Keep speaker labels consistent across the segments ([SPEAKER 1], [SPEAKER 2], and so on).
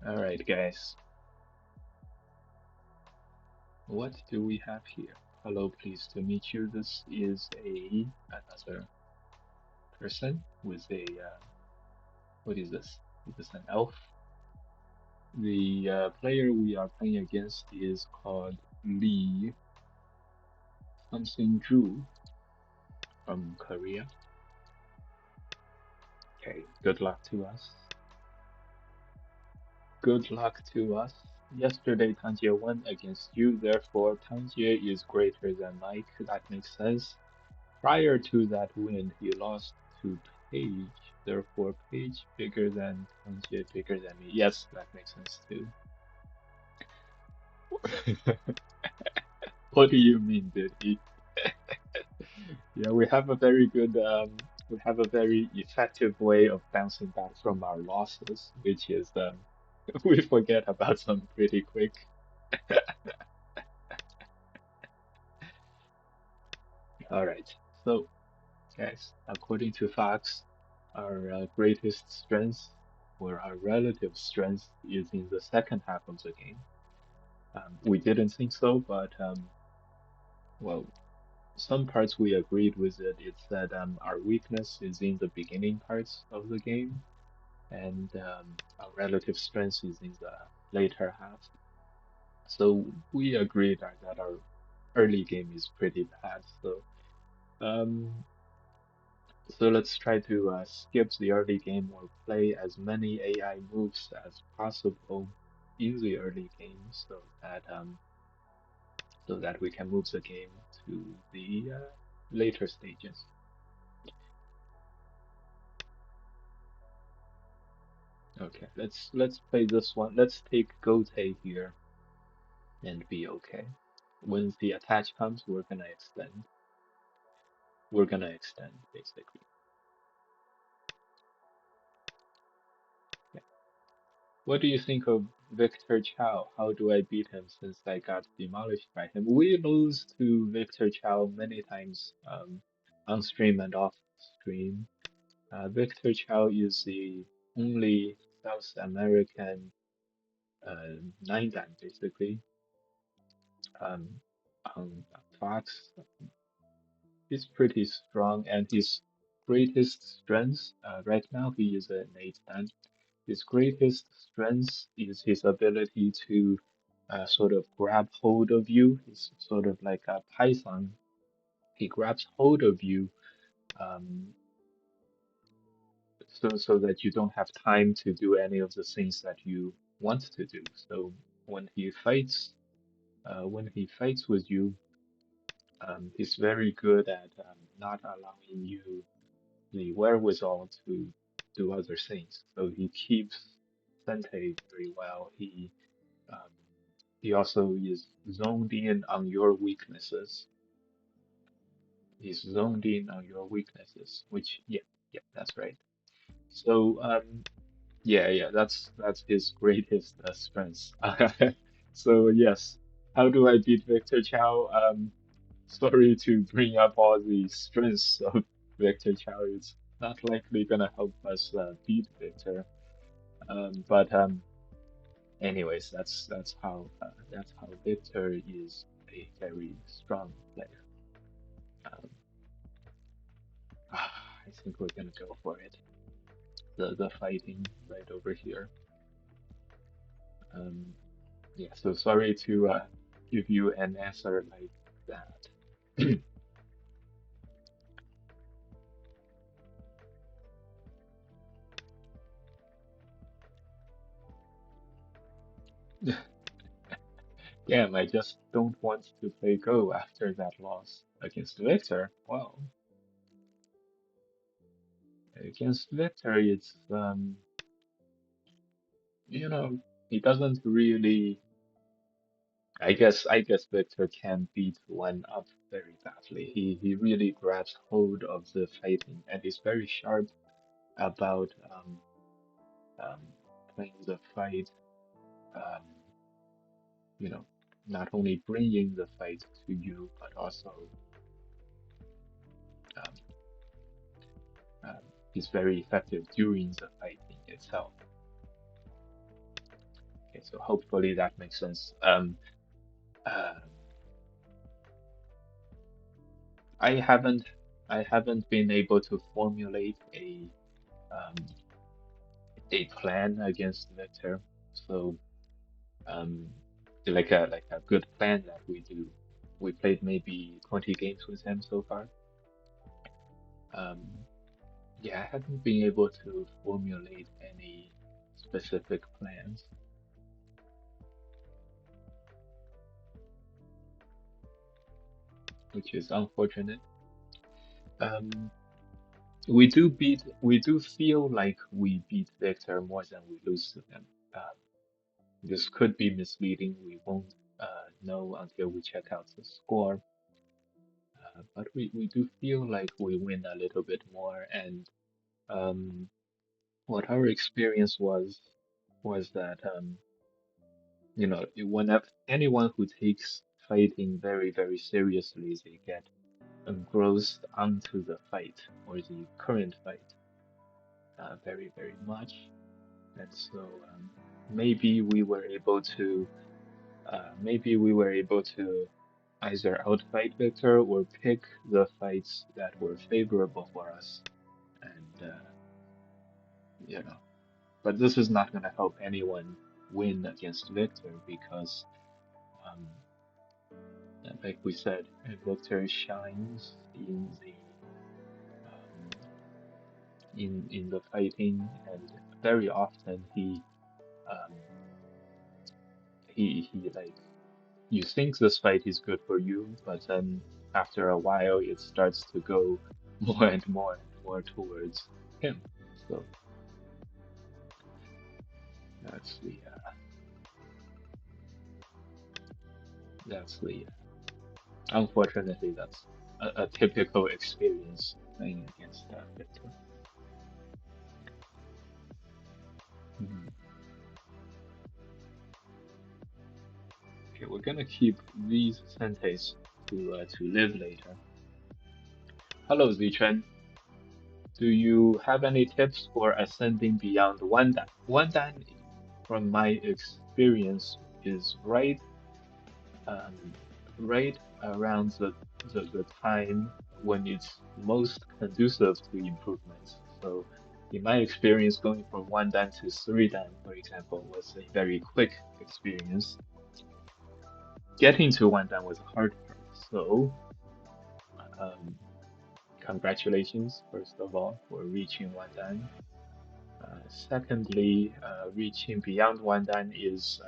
[SPEAKER 1] All right, guys. What do we have here? Hello, pleased to meet you. This is another person with a what is this? Is this an elf? The player we are playing against is called Lee something Ju from Korea. Okay, good luck to us. Good luck to us. Yesterday, Tanjie won against you, therefore Tanjie is greater than Mike. That makes sense. Prior to that win, he lost to Paige, therefore Paige bigger than Tanjie, bigger than me. Yes, that makes sense too. What do you mean, did he? Yeah, we have a very effective way of bouncing back from our losses, which is we forget about them pretty quick. All right, so guys, according to facts, our greatest strength or our relative strength is in the second half of the game. We didn't think so, but well, some parts we agreed with it. It said our weakness is in the beginning parts of the game, and our relative strength is in the later half. So we agreed that our early game is pretty bad. Um, so let's try to skip the early game or play as many AI moves as possible in the early game, so that we can move the game to the later stages. Okay, let's play this one. Let's take Gote here and be okay. When the attach comes, we're gonna extend. We're gonna extend basically. Yeah. What do you think of Victor Chow? How do I beat him since I got demolished by him? We lose to Victor Chow many times on stream and off stream. Victor Chow is the only South American nine dan basically um, on Fox. He's pretty strong, and his greatest strength, right now he is an 8 dan. His greatest strength is his ability to sort of grab hold of you. He's sort of like a python. He grabs hold of you um, so that you don't have time to do any of the things that you want to do. So when he fights with you, he's very good at not allowing you the wherewithal to do other things. So he keeps Sente very well. Um, he also is zoned in on your weaknesses. He's zoned in on your weaknesses, which yeah, that's right. So yeah, that's his greatest strength. So yes, how do I beat Victor Chow? Sorry to bring up all the strengths of Victor Chow. It's not likely gonna help us beat Victor. But anyways, that's how Victor is a very strong player. Um, I think we're gonna go for it. The fighting right over here. Um, yeah. So sorry to give you an answer like that. Damn, I just don't want to play Go after that loss against Victor. Well, against Victor, it's you know, he doesn't really. I guess Victor can beat one up very badly. He really grabs hold of the fighting and is very sharp about um, playing the fight. Um, you know, not only bringing the fight to you, but also um, um, he's very effective during the fighting itself. Okay, so hopefully that makes sense. Uh, I haven't I haven't been able to formulate um, a plan against Victor. So um, like a good plan that we do. We played maybe 20 games with him so far. Um, yeah, I haven't been able to formulate any specific plans, which is unfortunate. Um, we do feel like we beat Victor more than we lose to them. This could be misleading. We won't know until we check out the score. But we do feel like we win a little bit more. And um, what our experience was that you know, whenever anyone who takes fighting very, very seriously, they get engrossed onto the fight or the current fight very, very much. And so maybe we were able to maybe we were able to either outfight Victor or pick the fights that were favorable for us. And you know, but this is not going to help anyone win against Victor because, um, like we said, Victor shines in the in the fighting, and very often um, he like you think this fight is good for you, but then after a while it starts to go more and more and more towards him. So that's the unfortunately that's a typical experience playing against Victor. Mhm. Okay, we're gonna keep these sentences to live later. Hello, Zichen. Do you have any tips for ascending beyond one dan? One dan, from my experience, is um, right around the time when it's most conducive to improvements. So, in my experience, going from one dan to three dan, for example, was a very quick experience. Getting to one dan was a hard part. So, um, congratulations, first of all, for reaching one dan. Secondly, reaching beyond one dan is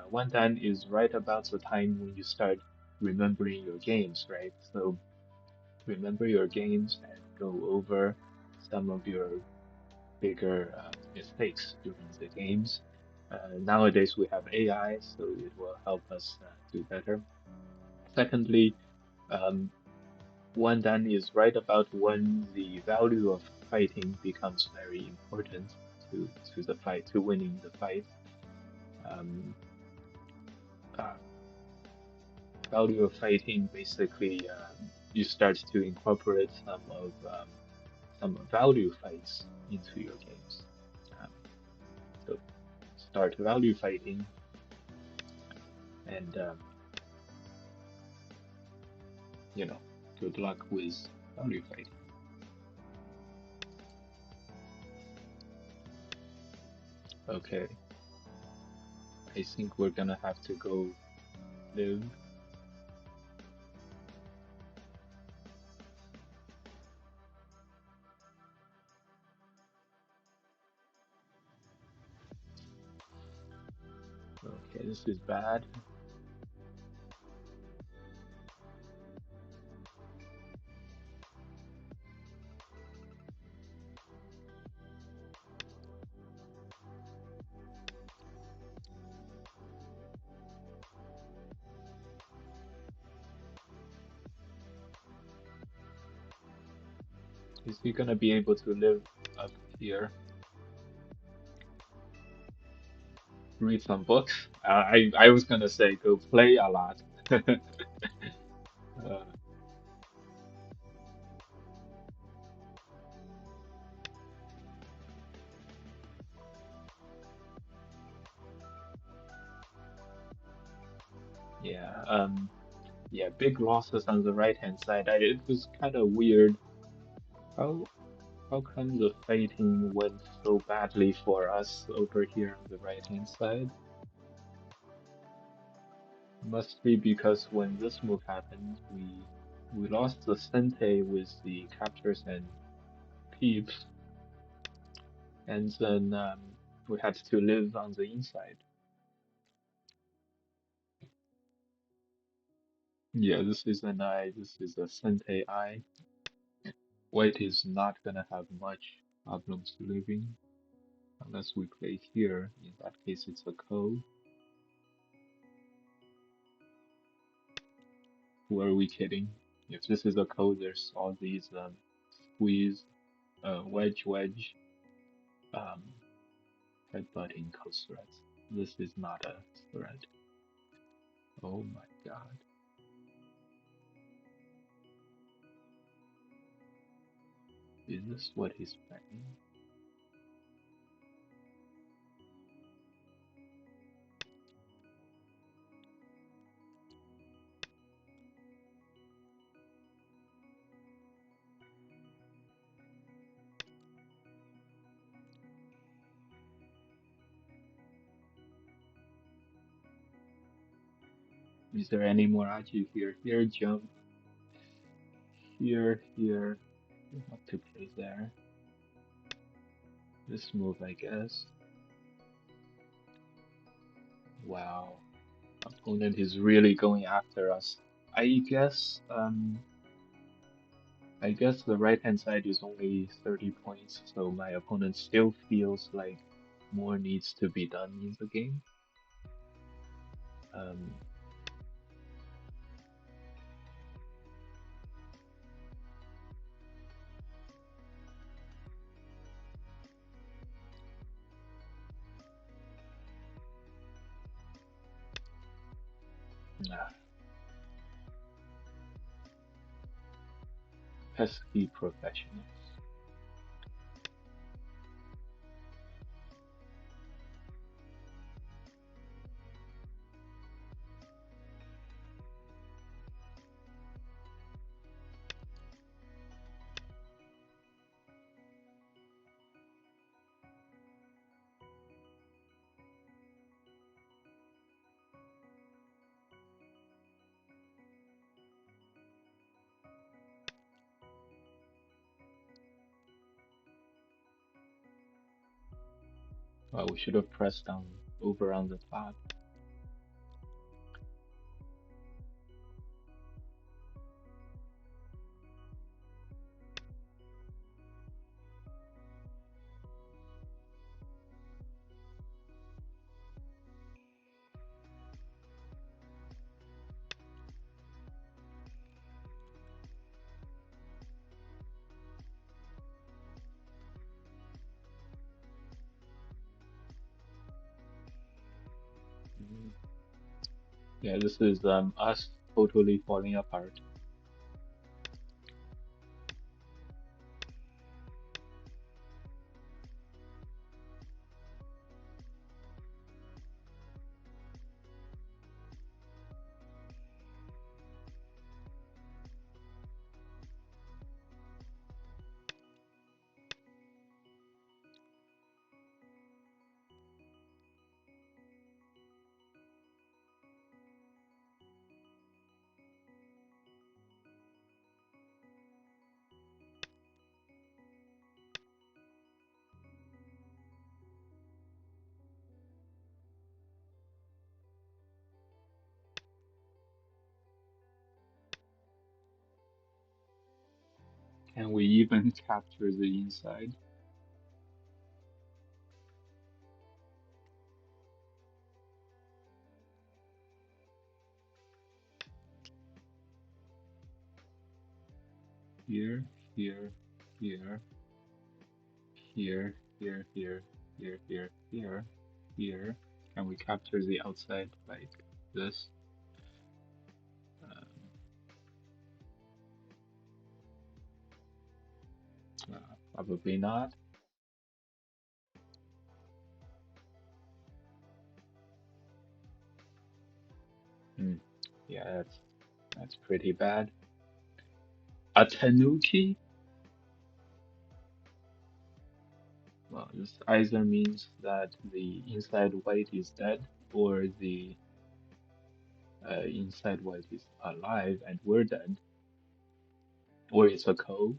[SPEAKER 1] right about the time when you start remembering your games, right? So remember your games and go over some of your bigger mistakes during the games. Nowadays we have AI, so it will help us do better. Secondly, um, one dan is right about when the value of fighting becomes very important to the fight, to winning the fight. Um, uh, Value of fighting basically you start to incorporate some value fights into your games. Um, so start value fighting and you know, good luck with value fighting. Okay, I think we're gonna have to go live. Okay, this is bad. Is he gonna be able to live up here? Read some books? I was gonna say go play a lot. uh, Yeah. Yeah. Big losses on the right hand side. It was kind of weird. How how come the fighting went so badly for us over here on the right hand side? Must be because when this move happened, we lost the Sente with the captures and peeps, and then we had to live on the inside. Yeah, this is an eye. This is a Sente eye. White is not gonna have much problems living unless we play here. In that case, it's a ko. Who are we kidding? If this is a ko, there's all these squeeze, wedge, um, headbutting ko threats. This is not a threat. Oh my god. Is this what he's playing? Is there any more aji here? Here, jump. Here. What to play there? This move, I guess. Wow. Opponent is really going after us. I guess, I guess the right hand side is only 30 points, so my opponent still feels like more needs to be done in the game. Um, nah, pesky professionals. Well, we should have pressed down over on the top. Mm. Yeah, this is us totally falling apart. Can we even capture the inside? Here, here, here, here. Can we capture the outside like this? Um, Probably not. Hmm. Yeah, that's pretty bad. A tanuki? Well, this either means that the inside white is dead, or the inside white is alive and we're dead, or it's a code.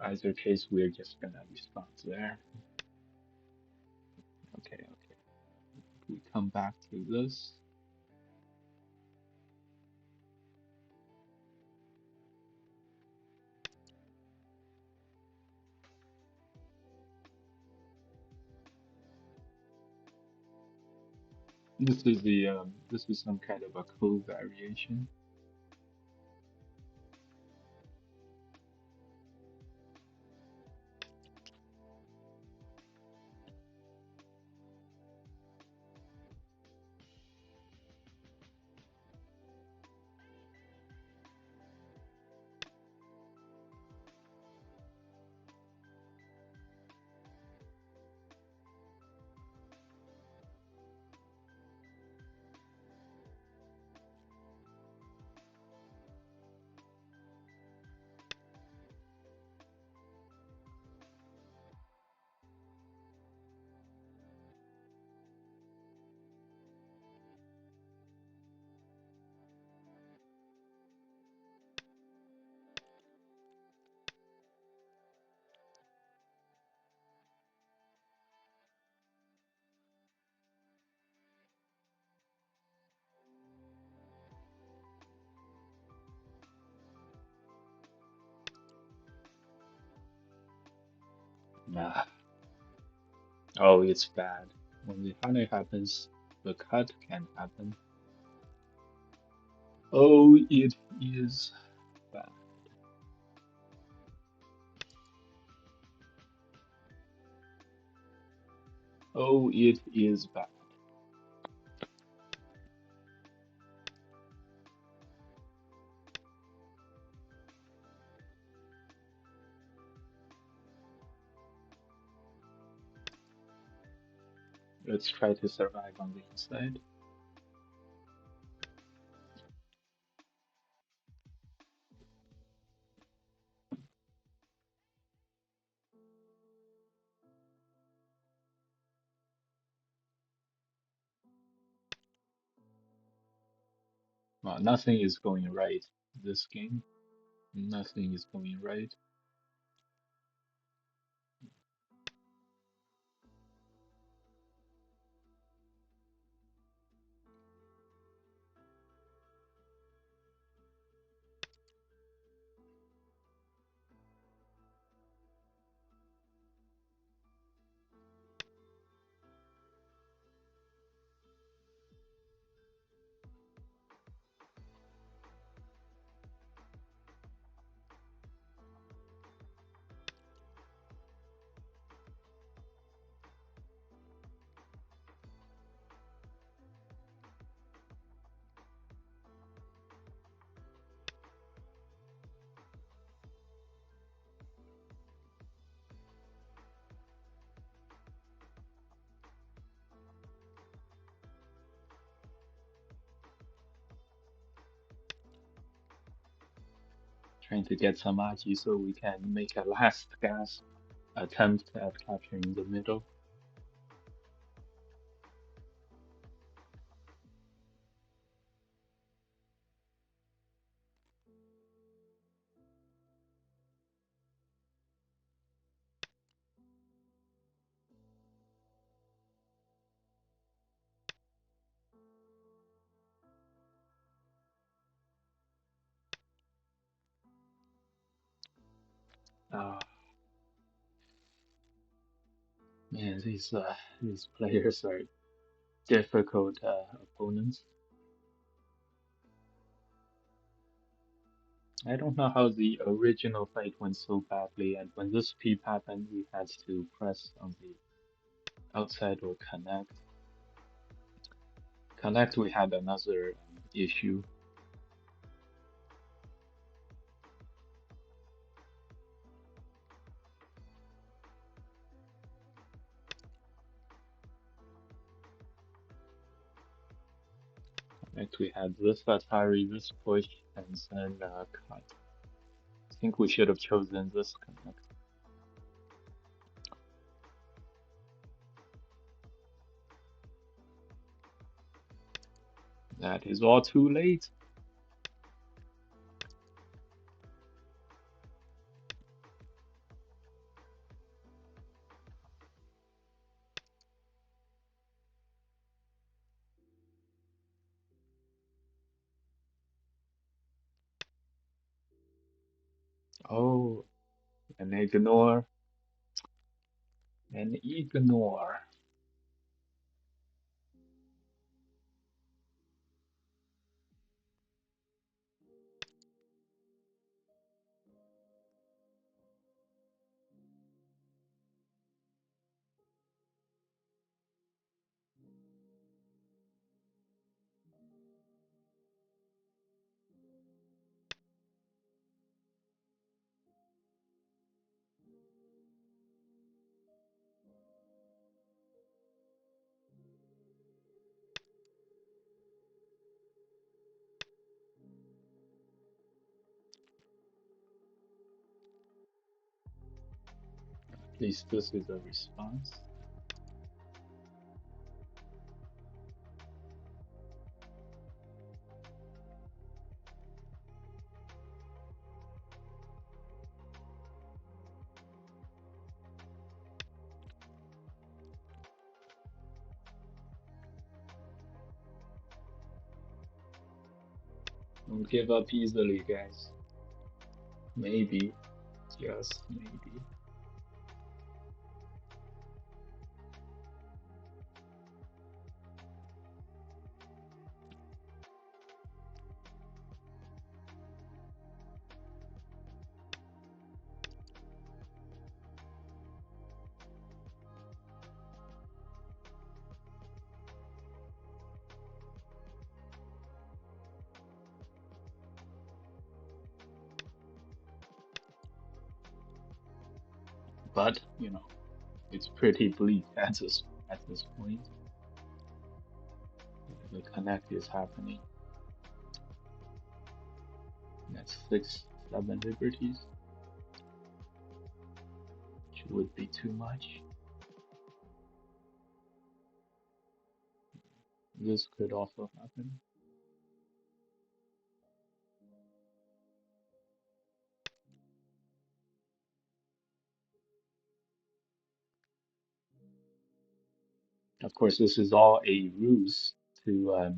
[SPEAKER 1] Either case, we're just gonna respond there. Okay, okay. We come back to this. This is some kind of a code variation. Nah. Oh, it's bad. When the honey happens, the cut can happen. Oh, it is bad. Oh, it is bad. Let's try to survive on the inside. Well, nothing is going right this game. Nothing is going right. Trying to get some Agi so we can make a last gasp attempt at capturing the middle. Ah, man, these players are difficult opponents. I don't know how the original fight went so badly, and when this peep happened, we had to press on the outside or connect. Connect, we had another issue. Next we had this Atari, this push, and then cut. I think we should have chosen this connect. That is all too late. Oh, and ignore, and ignore. At least this is a response. Don't give up easily, guys. Maybe, just maybe. But, it's pretty bleak at this point. The connect is happening. That's 6, 7 liberties, which would be too much. This could also happen. Of course, this is all a ruse to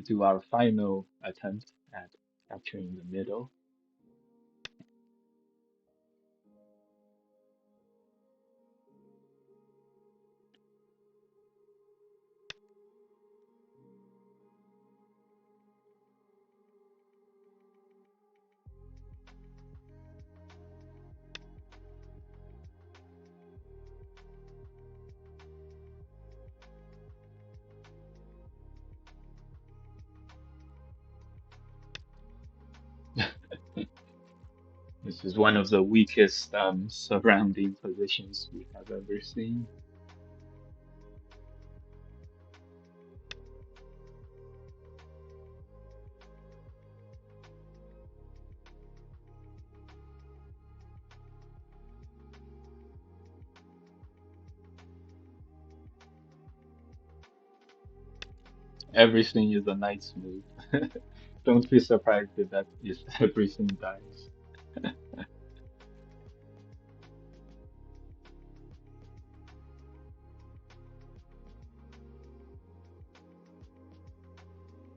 [SPEAKER 1] do our final attempt at capturing the middle. This is one of the weakest surrounding positions we have ever seen. Everything is a knight's move. Don't be surprised if that is everything dies.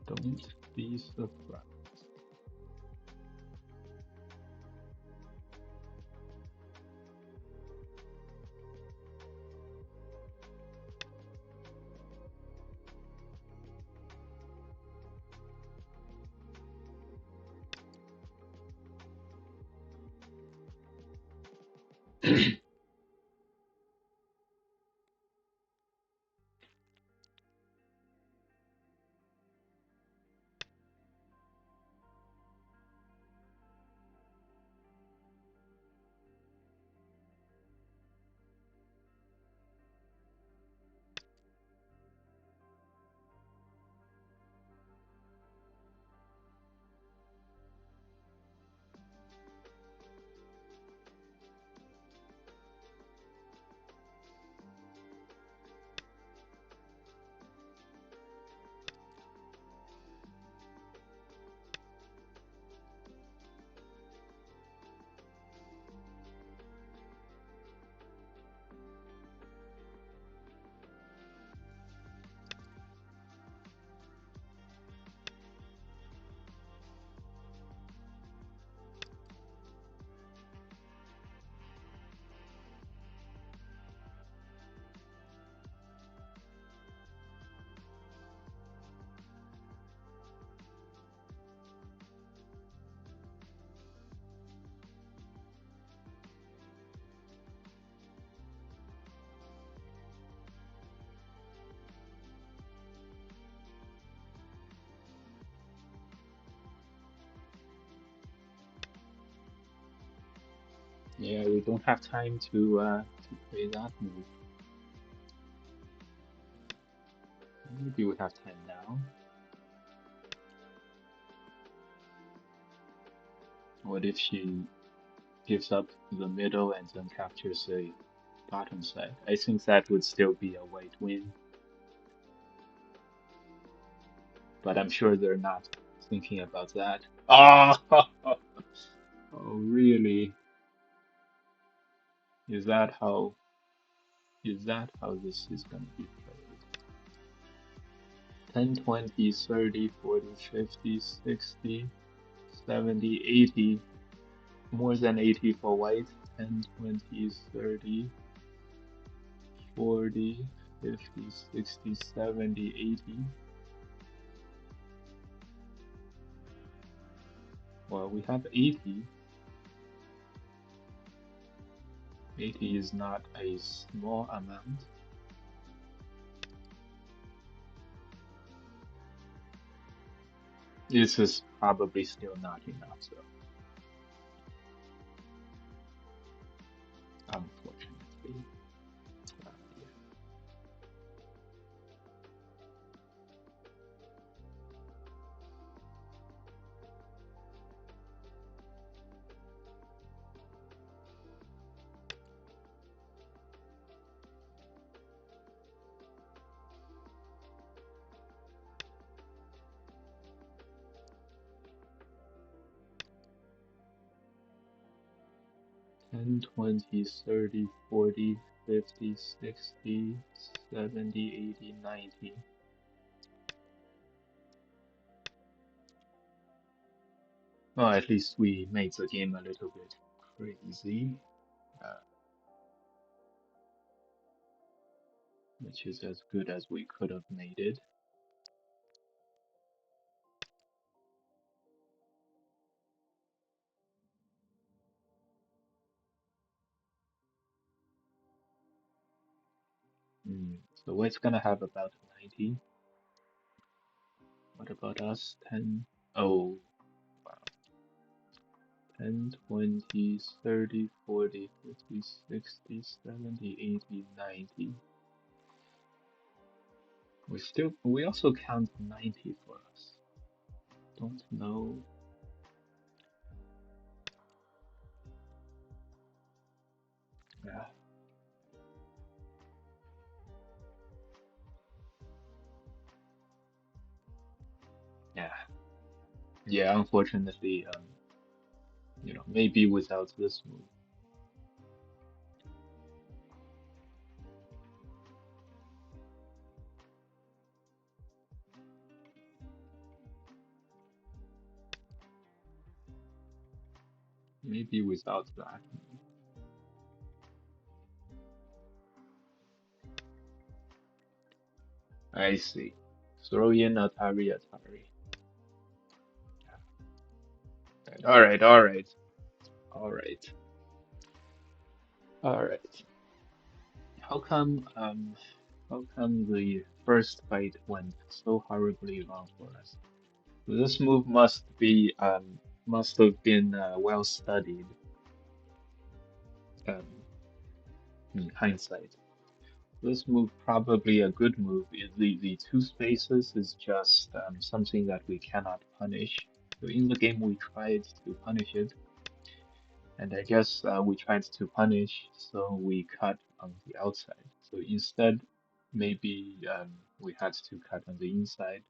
[SPEAKER 1] Don't be surprised. Yeah, we don't have time to play that move. Maybe we have time now. What if she gives up the middle and then captures the bottom side? I think that would still be a white win, but I'm sure they're not thinking about that. Oh, oh, really? Is that how this is gonna be played? 10, 20, 30, 40, 50, 60, 70, 80. More than 80 for white. 10, 20, 30, 40, 50, 60, 70, 80. Well, we have 80. 80 is not a small amount. This is probably still not enough, so unfortunately. Yeah. 10, 20, 30, 40, 50, 60, 70, 80, 90. Well, at least we made the game a little bit crazy, uh, which is as good as we could have made it. So white's gonna have about 90. What about us? 10. Oh, wow. 10, 20, 30, 40, 50, 60, 70, 80, 90. We also count 90 for us. Don't know. Yeah, yeah, yeah. Unfortunately, maybe without this move, maybe without that move. I see. Throw in Atari, Atari. All right, all right, all right, all right. How come the first fight went so horribly wrong for us? This move must have been well studied um, in hindsight. This move probably a good move. The two spaces is just something that we cannot punish. So in the game we tried to punish it, and I guess we tried to punish, so we cut on the outside. So instead, maybe we had to cut on the inside.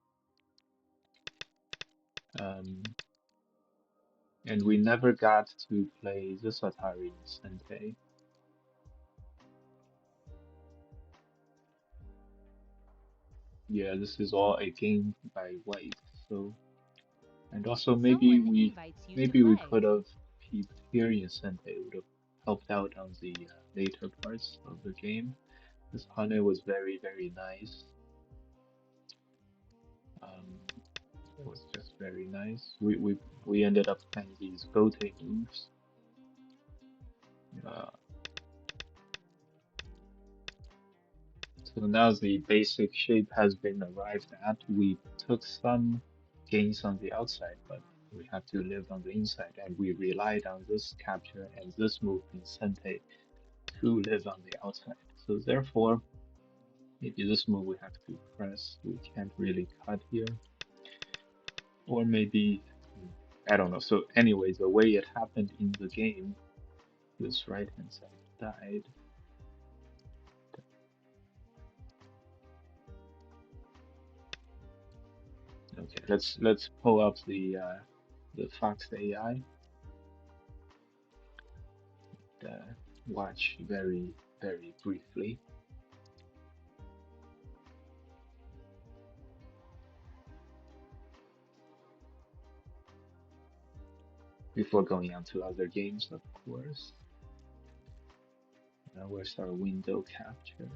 [SPEAKER 1] Um, and we never got to play this Atari Sente. Yeah, this is all a game by White. So, and also
[SPEAKER 2] Someone invites you to
[SPEAKER 1] maybe we
[SPEAKER 2] play.
[SPEAKER 1] could have peeped here in Sente. It would have helped out on the later parts of the game. This Hane was very, very nice. Um, it was just very nice. We ended up playing these Gote moves. Uh, so now the basic shape has been arrived at. We took some gains on the outside, but We have to live on the inside, and we relied on this capture and this move incentive to live on the outside. So therefore, maybe this move we have to press. We can't really cut here, or maybe I don't know. So anyway, the way it happened in the game, this right hand side died. Okay, let's pull up the Fox AI. Watch very briefly before going on to other games, of course. Now where's our window capture?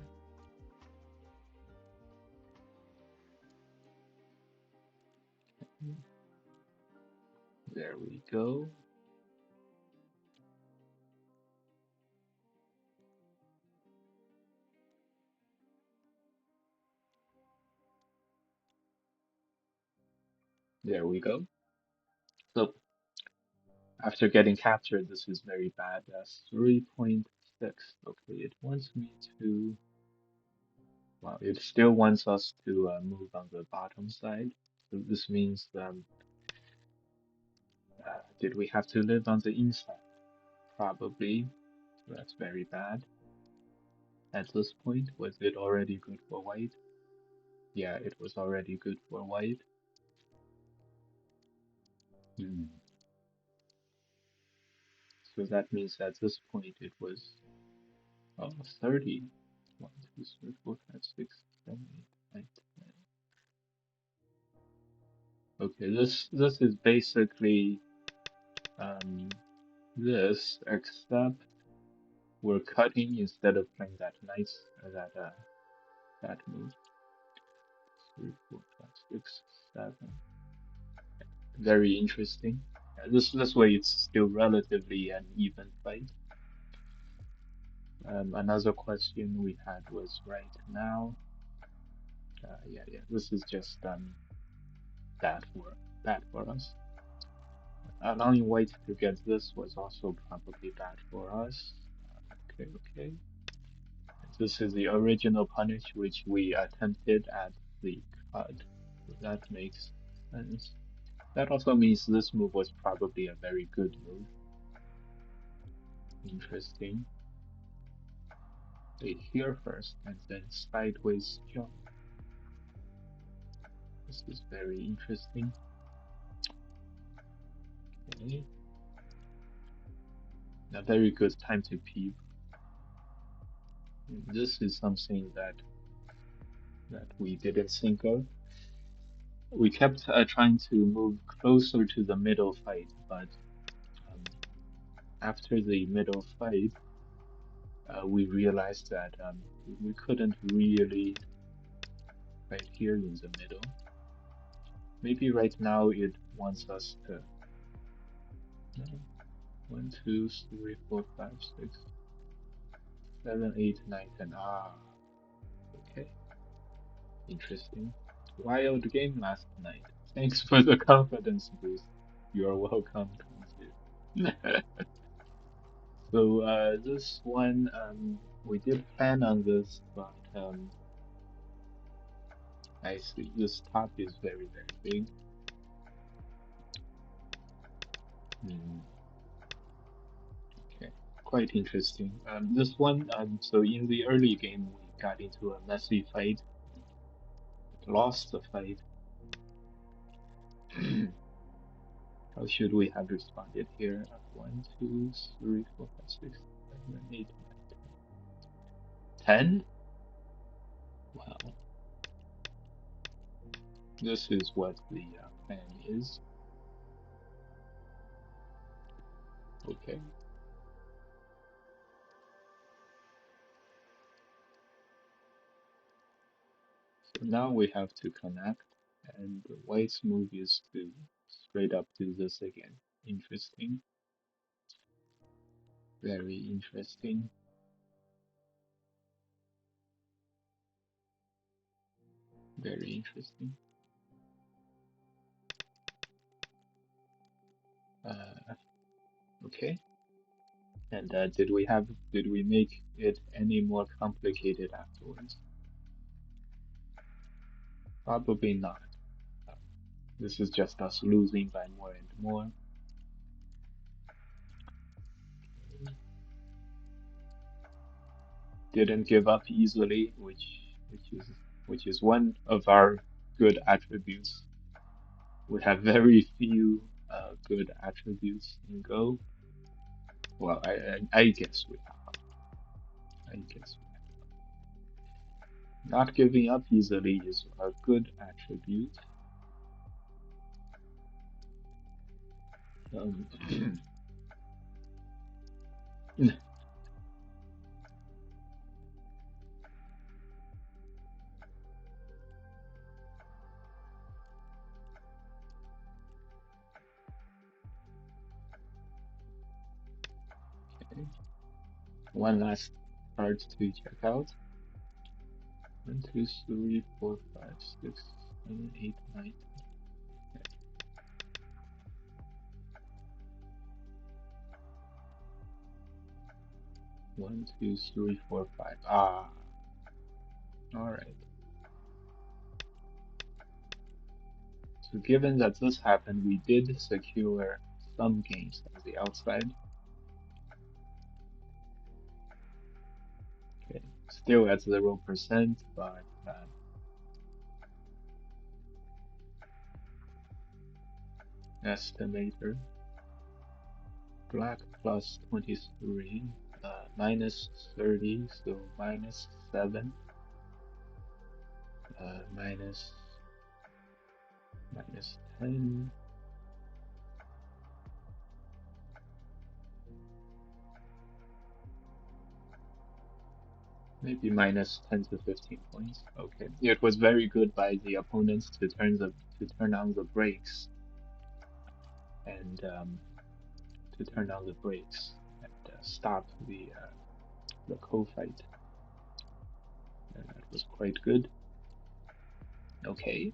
[SPEAKER 1] There we go. There we go. So after getting captured, this is very bad. That's 3.6. Okay, it wants me to. Well, it still wants us to move on the bottom side. So this means, did we have to live on the inside? Probably. So that's very bad. At this point, was it already good for white? Yeah, it was already good for white. Hmm. So that means at this point it was 30. 1, 2, 3, 4, 5, 6, 7, 8, 9, 10. Okay, this is basically this, except we're cutting instead of playing that nice that move. 3, 4, 5, 6, 7. Very interesting. This way it's still relatively an even fight. Another question we had was right now. Yeah. This is just bad for bad for us. Allowing white to get this was also probably bad for us. Okay. This is the original punish which we attempted at the cut. So that makes sense. That also means this move was probably a very good move. Interesting. They here first and then sideways jump. This is very interesting. Okay. A very good time to peep. This is something that we didn't think of. We kept trying to move closer to the middle fight, but um, after the middle fight, we realized that we couldn't really right here in the middle. Maybe right now it wants us to. No, 1, 2, 3, 4, 5, 6, 7, 8, 9, 10. Ah, okay, interesting. Wild game last night. Thanks for the confidence boost. You're welcome, Kanju. So this one, we did plan on this, but I see this top is very big. Hmm, okay, quite interesting. This one, so in the early game we got into a messy fight, lost the fight. How should we have responded here? 1, 2, 3, 4, 5, 6, 7, 8, 9, 10. Wow, this is what the plan is. Okay. So now we have to connect, and the white's move is to straight up do this again. Interesting. Very interesting. Very interesting. Okay. And did we make it any more complicated afterwards? Probably not. Um, this is just us losing by more and more. Didn't give up easily, which is one of our good attributes. We have very few good attributes in Go. Well, I guess we have. I guess not giving up easily is a good attribute. Um, okay. One last card to check out. 1, 2, 3, 4, 5, 6, 7, 8, 9. 1, 2, 3, 4, 5. Ah, all right. So given that this happened, we did secure some gains on the outside. Okay, still at 0%, but estimator. Black plus 23, minus 30, so minus 7, minus 10, maybe minus 10 to 15 points. Okay, it was very good by the opponents to turn on the brakes and to turn on the brakes and stop the co-fight. And that was quite good. Okay.